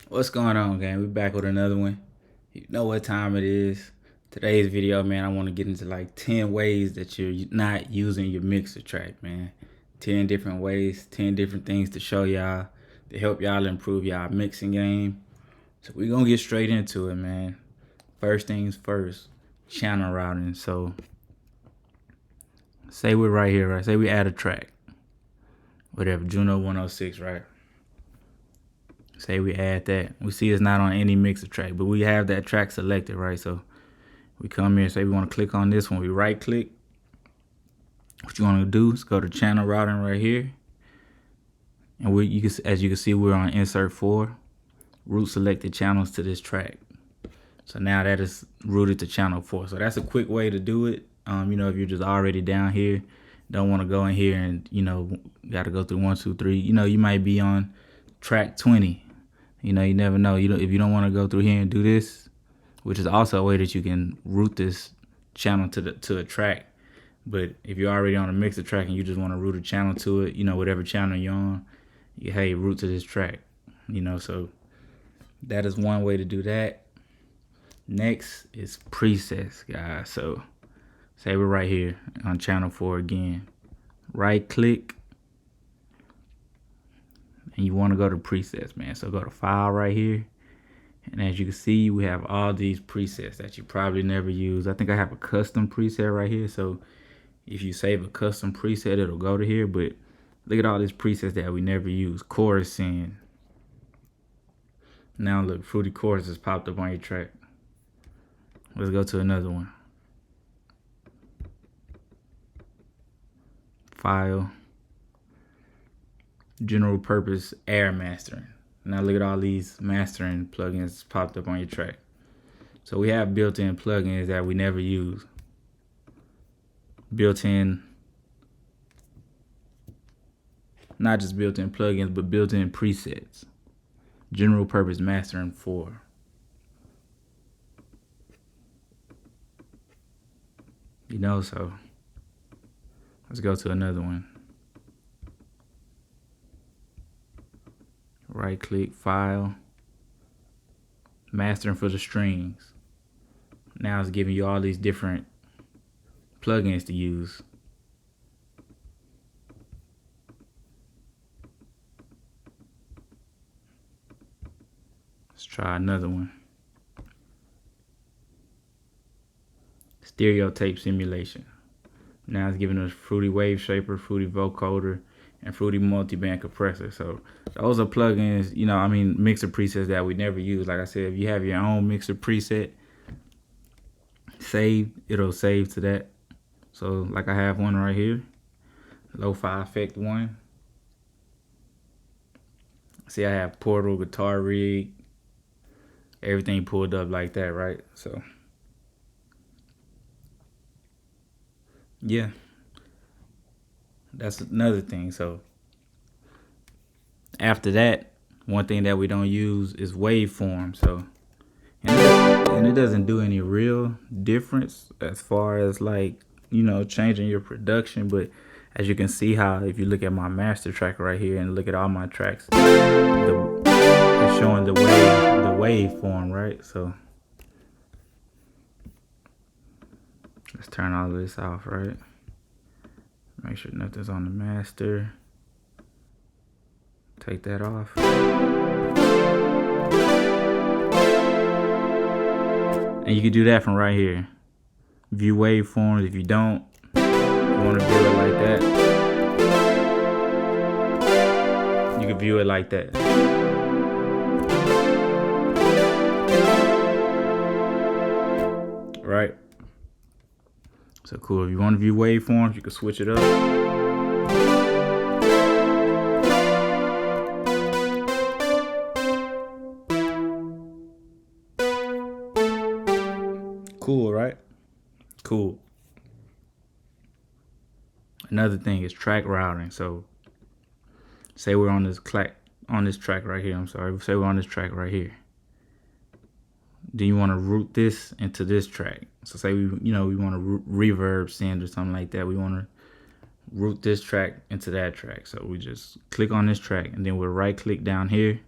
What's going on, gang? We back with another one. You know what time it is. Today's video, man, I want to get into like 10 ways that you're not using your mixer track, man. 10 different ways, 10 different things to show y'all, to help y'all improve y'all mixing game. So we're going to get straight into it, man. First things first, channel routing. So say we're right here, right? Say we add a track. Whatever, Juno 106, right? Say we add that. We see it's not on any mixer track, but we have that track selected, right? So we come here, say we want to click on this one. We right click. What you want to do is go to channel routing right here. And as you can see, we're on insert 4, route selected channels to this track. So now that is routed to channel 4. So that's a quick way to do it. If you're just already down here, don't want to go in here and, got to go through 1, 2, 3. You might be on track 20. You never know. If you don't want to go through here and do this, which is also a way that you can route this channel to a track. But if you're already on a mixer track and you just want to route a channel to it, whatever channel you're on, hey, route to this track. So that is one way to do that. Next is presets, guys. So say we're right here on channel 4 again. Right click. And you want to go to presets, man. So go to file right here. And as you can see, we have all these presets that you probably never use. I think I have a custom preset right here. So if you save a custom preset, it'll go to here. But look at all these presets that we never use. Chorusing. Now look, Fruity Chorus has popped up on your track. Let's go to another one. File. General purpose air mastering. Now look at all these mastering plugins popped up on your track. So we have built-in plugins that we never use. Built-in, not just built-in plugins, but built-in presets. General purpose mastering 4. So let's go to another one. Right click, file, mastering for the strings. Now it's giving you all these different plugins to use. Let's try another one. Stereo tape simulation. Now it's giving us Fruity Wave Shaper, Fruity Vocoder, and Fruity Multiband Compressor. So those are plugins, mixer presets that we never use. Like I said, if you have your own mixer preset saved, it'll save to that. So like I have one right here, Lo-Fi Effect 1. See, I have Portal, Guitar Rig, everything pulled up like that, right? So yeah, that's another thing. So after that, one thing that we don't use is waveform. So and it doesn't do any real difference as far as like changing your production. But as you can see, how if you look at my master track right here and look at all my tracks, it's showing the waveform, right? So let's turn all of this off, right? Make sure nothing's on the master. Take that off. And you can do that from right here. View waveforms. If you don't, you want to view it like that, you can view it like that. Right? So cool. If you want to view waveforms, you can switch it up. Cool, right? Cool. Another thing is track routing. So say we're on this track right here. Say we're on this track right here. Then you want to route this into this track. So say we want to reverb send or something like that. We want to route this track into that track. So we just click on this track and then we'll right click down here.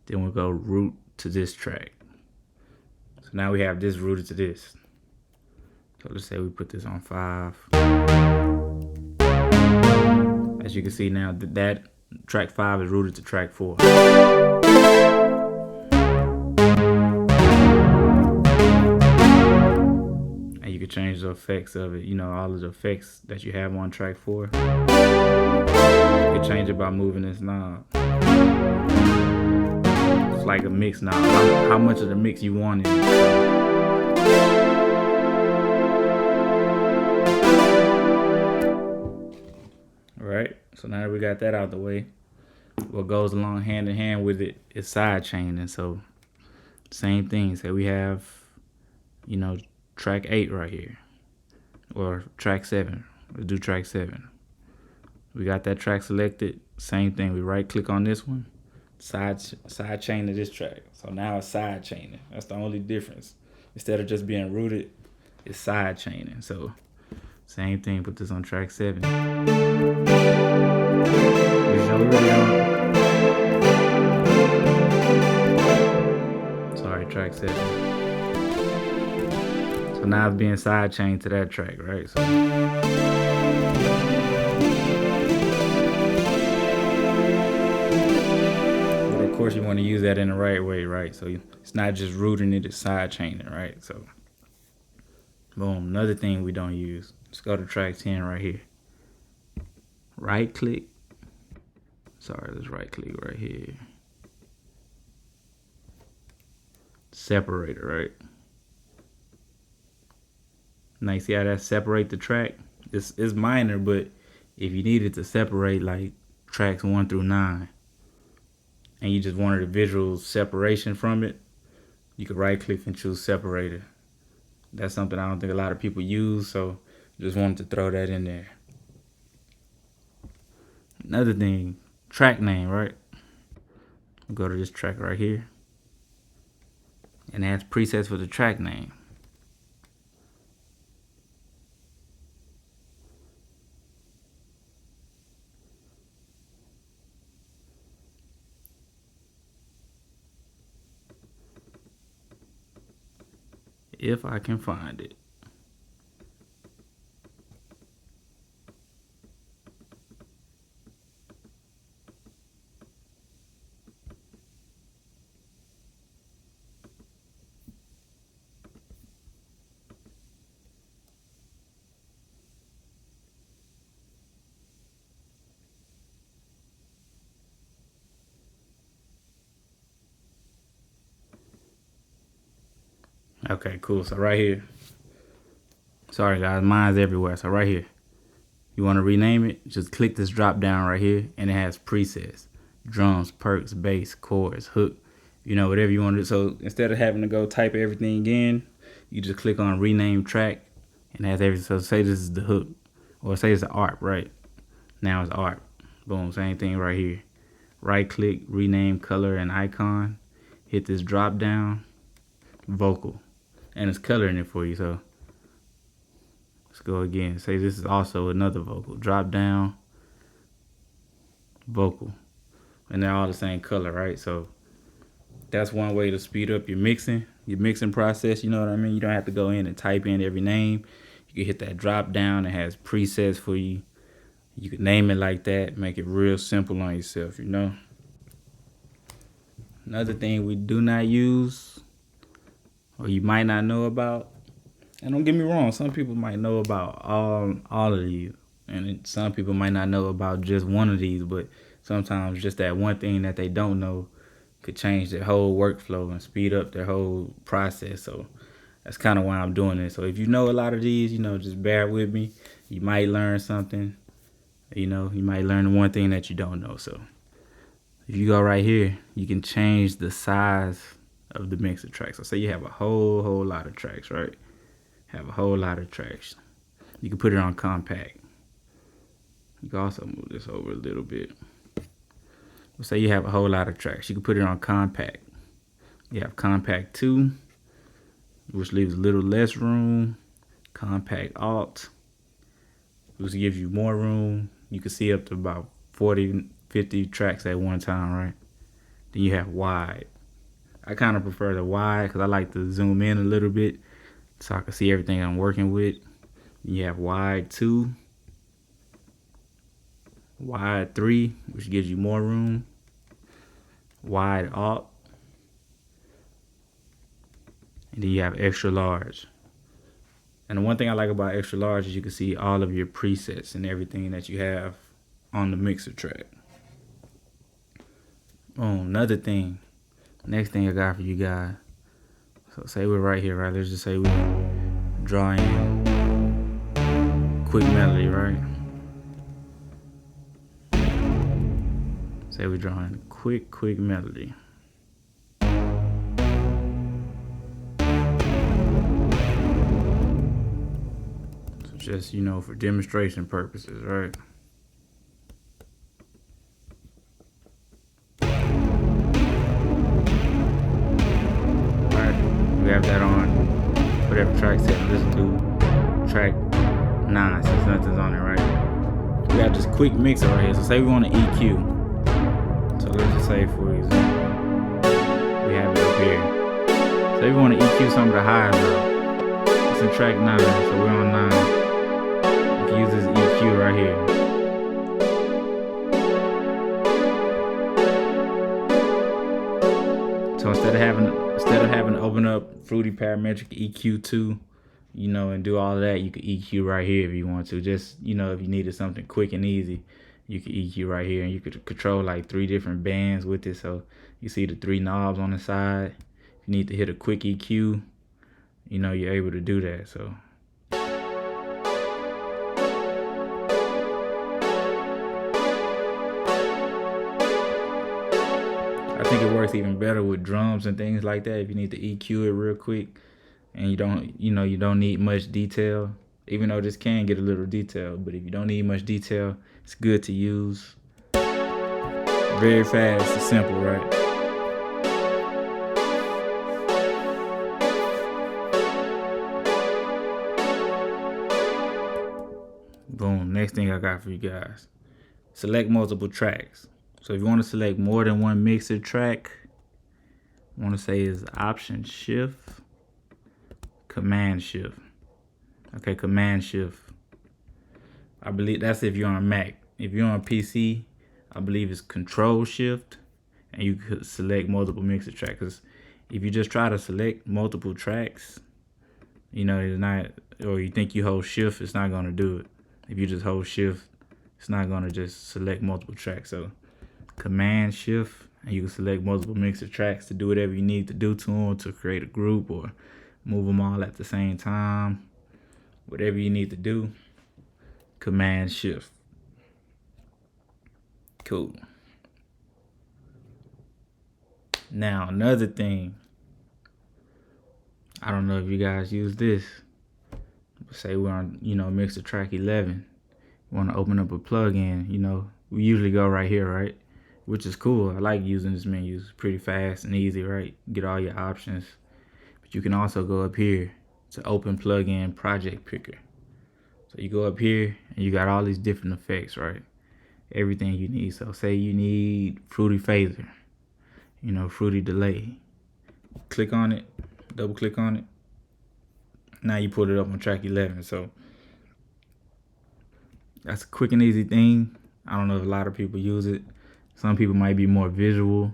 Then we'll go route to this track. So now we have this routed to this. So let's say we put this on 5. As you can see now, that track 5 is routed to track 4. And you can change the effects of it, you know, all of the effects that you have on track 4. You can change it by moving this knob. It's like a mix knob. How much of the mix you want in. Right, so now that we got that out of the way, what goes along hand in hand with it is side chaining. So same thing. Say we have, you know, track 8 right here, or track 7. Let's do track 7. We got that track selected. Same thing. We right click on this one, side chain to this track. So now it's side chaining. That's the only difference. Instead of just being rooted, it's side chaining. So same thing. Put this on track 7. Sorry, track 7. So now it's being side chained to that track, right? So but of course you want to use that in the right way, right? So it's not just rooting it, it's side chaining, right? So boom, another thing we don't use. Let's go to track 10 right here. Right click. Sorry, let's right click right here. Separator, right? Now you see how that separate the track? It's minor, but if you needed to separate like tracks 1 through 9 and you just wanted a visual separation from it, you could right click and choose separator. That's something I don't think a lot of people use, so just wanted to throw that in there. Another thing, track name, right? Go to this track right here, and it has presets for the track name. If I can find it. Okay, cool. So right here. Sorry guys, mine's everywhere. So right here. You want to rename it? Just click this drop down right here and it has presets. Drums, perks, bass, chords, hook, you know, whatever you want to do. So instead of having to go type everything in, you just click on rename track and it has everything. So say this is the hook, or say it's the ARP, right? Now it's ARP. Boom, same thing right here. Right click, rename color and icon. Hit this drop down, vocal. And it's coloring it for you. So let's go again. Say this is also another vocal. Drop down, vocal. And they're all the same color, right? So that's one way to speed up your mixing process. You know what I mean? You don't have to go in and type in every name. You can hit that drop down. It has presets for you. You can name it like that. Make it real simple on yourself, you know? Another thing we do not use, or you might not know about, and don't get me wrong, some people might know about all of these, and some people might not know about just one of these, but sometimes just that one thing that they don't know could change their whole workflow and speed up their whole process. So that's kind of why I'm doing this. So if you know a lot of these, you know, just bear with me. You might learn something, you know, you might learn one thing that you don't know. So if you go right here, you can change the size of the mixer track. So say you have a whole lot of tracks, right? Have a whole lot of tracks. You can put it on compact. You can also move this over a little bit. Well, say you have a whole lot of tracks. You can put it on compact. You have compact 2, which leaves a little less room. Compact alt, which gives you more room. You can see up to about 40, 50 tracks at one time, right? Then you have wide. I kind of prefer the wide because I like to zoom in a little bit so I can see everything I'm working with. Then you have wide 2, wide 3, which gives you more room, wide up, and then you have extra large. And the one thing I like about extra large is you can see all of your presets and everything that you have on the mixer track. Oh, another thing. Next thing I got for you guys. So say we're right here, right? Let's just say we draw in quick melody, right? Say we're drawing quick melody. So just, for demonstration purposes, right? We have that on whatever track set. Listen to track 9 since nothing's on it, right? We got this quick mixer right here. So say we want to EQ. So let's just say, for example, we have it up here. Say we want to EQ some of the highs though. It's in track 9, so we're on 9. We can use this EQ right here. So instead of having to open up Fruity Parametric EQ2, and do all of that, you could EQ right here if you want to. Just, if you needed something quick and easy, you could EQ right here, and you could control like 3 different bands with it. So you see the 3 knobs on the side. If you need to hit a quick EQ, you're able to do that. So I think it works even better with drums and things like that. If you need to EQ it real quick and you don't need much detail, even though this can get a little detail, but if you don't need much detail, it's good to use. Very fast and simple, right? Boom, next thing I got for you guys. Select multiple tracks. So if you want to select more than one mixer track, I want to say is Option Shift, Command Shift. Okay, Command Shift. I believe that's if you're on Mac. If you're on PC, I believe it's Control Shift, and you could select multiple mixer tracks. 'Cause if you just try to select multiple tracks, it's not, or you think you hold Shift, it's not gonna do it. If you just hold Shift, it's not gonna just select multiple tracks. So Command Shift, and you can select multiple mixer tracks to do whatever you need to do to them, to create a group or move them all at the same time. Whatever you need to do, Command Shift. Cool. Now another thing, I don't know if you guys use this. Say we're on, mixer track 11. You want to open up a plugin, we usually go right here, right? Which is cool. I like using this menu. It's pretty fast and easy, right? Get all your options. But you can also go up here to open plugin project picker. So you go up here and you got all these different effects, right? Everything you need. So say you need Fruity Phaser, Fruity Delay. Click on it, double click on it. Now you put it up on track 11. So that's a quick and easy thing. I don't know if a lot of people use it. Some people might be more visual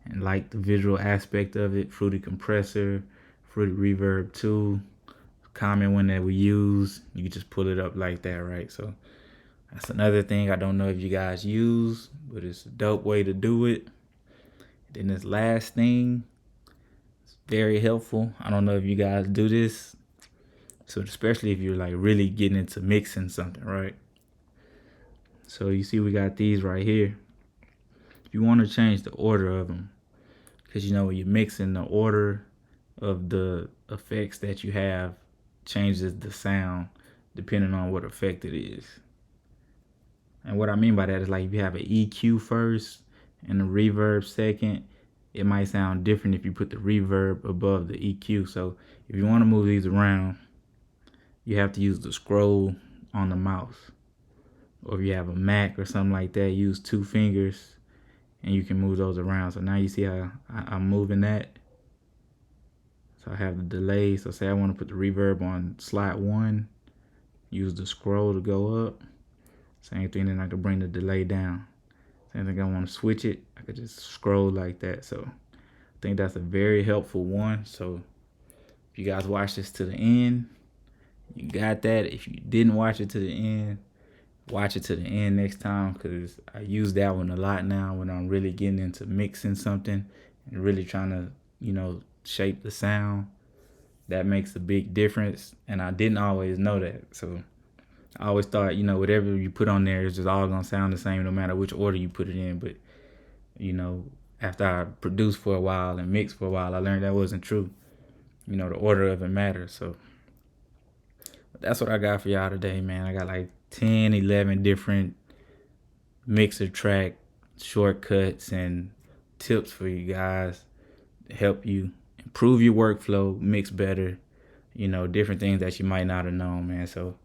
and like the visual aspect of it. Fruity Compressor, Fruity Reverb 2, common one that we use. You can just pull it up like that, right? So that's another thing I don't know if you guys use, but it's a dope way to do it. Then this last thing, it's very helpful. I don't know if you guys do this. So especially if you're like really getting into mixing something, right? So you see we got these right here. You want to change the order of them, because when you're mixing, the order of the effects that you have changes the sound depending on what effect it is. And what I mean by that is, like, if you have an EQ first and a reverb second, it might sound different if you put the reverb above the EQ. So if you want to move these around, you have to use the scroll on the mouse. Or if you have a Mac or something like that, use 2 fingers and you can move those around. So now you see how I'm moving that. So I have the delay. So say I want to put the reverb on slot 1, use the scroll to go up. Same thing, then I can bring the delay down. Same thing, I want to switch it, I could just scroll like that. So I think that's a very helpful one. So if you guys watch this to the end, you got that. If you didn't watch it to the end, watch it to the end next time, because I use that one a lot now when I'm really getting into mixing something and really trying to, you know, shape the sound. That makes a big difference, and I didn't always know that. So I always thought, you know, whatever you put on there is just all gonna sound the same no matter which order you put it in. But, you know, after I produced for a while and mixed for a while, I learned that wasn't true. You know, the order of it matters. So that's what I got for y'all today, man. I got like 10, 11 different mixer track shortcuts and tips for you guys to help you improve your workflow, mix better, you know, different things that you might not have known, man. So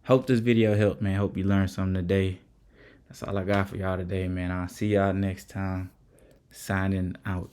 hope this video helped, man. Hope you learned something today. That's all I got for y'all today, man. I'll see y'all next time. Signing out.